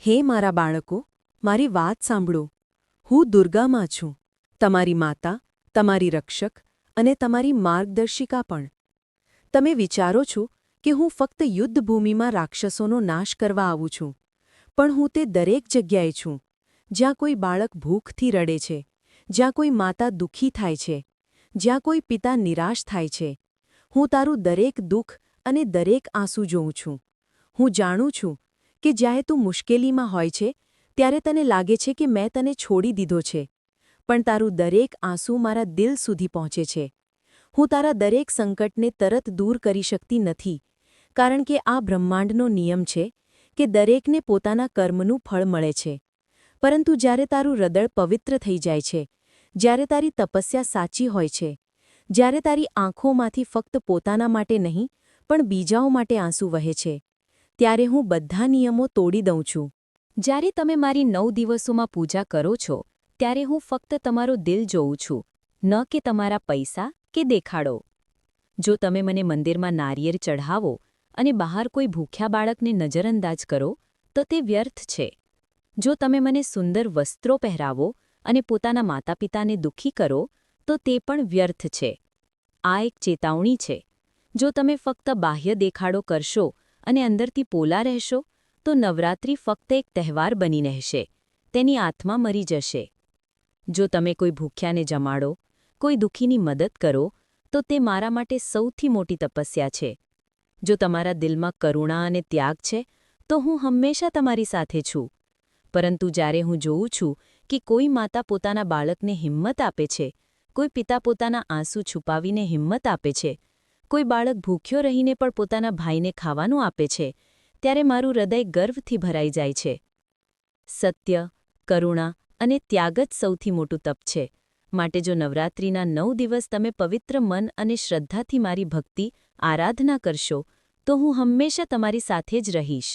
હે મારા બાળકો, મારી વાત સાંભળો. હું દુર્ગામાં છું, તમારી માતા, તમારી રક્ષક અને તમારી માર્ગદર્શિકા પણ. તમે વિચારો છો કે હું ફક્ત યુદ્ધભૂમિમાં રાક્ષસોનો નાશ કરવા આવું છું, પણ હું તે દરેક જગ્યાએ છું, જ્યાં કોઈ બાળક ભૂખથી રડે છે, જ્યાં કોઈ માતા દુઃખી થાય છે, જ્યાં કોઈ પિતા નિરાશ થાય છે. હું તારું દરેક દુઃખ અને દરેક આંસુ જોઉં છું. હું જાણું છું કે જ્યારે તું મુશ્કેલીમાં હોય છે ત્યારે તને લાગે છે કે મેં તને છોડી દીધો છે, પણ તારું દરેક આંસુ મારા દિલ સુધી પહોંચે છે. હું તારા દરેક સંકટને તરત દૂર કરી શકતી નથી, કારણ કે આ બ્રહ્માંડનો નિયમ છે કે દરેકને પોતાના કર્મનું ફળ મળે છે. પરંતુ જ્યારે તારું હૃદય પવિત્ર થઈ જાય છે, જ્યારે તારી તપસ્યા સાચી હોય છે, જ્યારે તારી આંખોમાંથી ફક્ત પોતાના માટે નહીં પણ બીજાઓ માટે આંસુ વહે છે, ત્યારે હું બધા નિયમો તોડી દઉં છું. જ્યારે તમે મારી 9 દિવસોમાં પૂજા કરો છો, ત્યારે હું ફક્ત તમારું દિલ જોઉં છું, ન કે તમારા પૈસા કે દેખાડો. જો તમે મને મંદિરમાં નારિયેળ ચઢાવો અને બહાર કોઈ ભૂખ્યા બાળકને નજરઅંદાજ કરો, તો તે વ્યર્થ છે. જો તમે મને સુંદર વસ્ત્રો પહેરાવો અને પોતાના માતાપિતાને દુઃખી કરો, તો તે પણ વ્યર્થ છે. આ એક ચેતવણી છે. જો તમે ફક્ત બાહ્ય દેખાડો કરશો અને અંદરથી પોલા રહેશો, તો નવરાત્રિ ફક્ત એક તહેવાર બની રહેશે, તેની આત્મા મરી જશે. જો તમે કોઈ ભૂખ્યાને જમાડો, કોઈ દુઃખીની મદદ કરો, તો તે મારા માટે સૌથી મોટી તપસ્યા છે. જો તમારા દિલમાં કરુણા અને ત્યાગ છે, તો હું હંમેશા તમારી સાથે છું. પરંતુ જ્યારે હું જોઉં છું કે કોઈ માતા પોતાના બાળકને હિંમત આપે છે, કોઈ પિતા પોતાના આંસુ છુપાવીને હિંમત આપે છે, કોઈ બાળક ભૂખ્યો રહીને પણ પોતાના ભાઈને ખાવાનું આપે છે, ત્યારે મારું હૃદય ગર્વથી ભરાઈ જાય છે. સત્ય, કરુણા અને ત્યાગ જ સૌથી મોટું તપ છે. માટે જો નવરાત્રિના 9 દિવસ તમે પવિત્ર મન અને શ્રદ્ધાથી મારી ભક્તિ, આરાધના કરશો, તો હું હંમેશા તમારી સાથે જ રહીશ.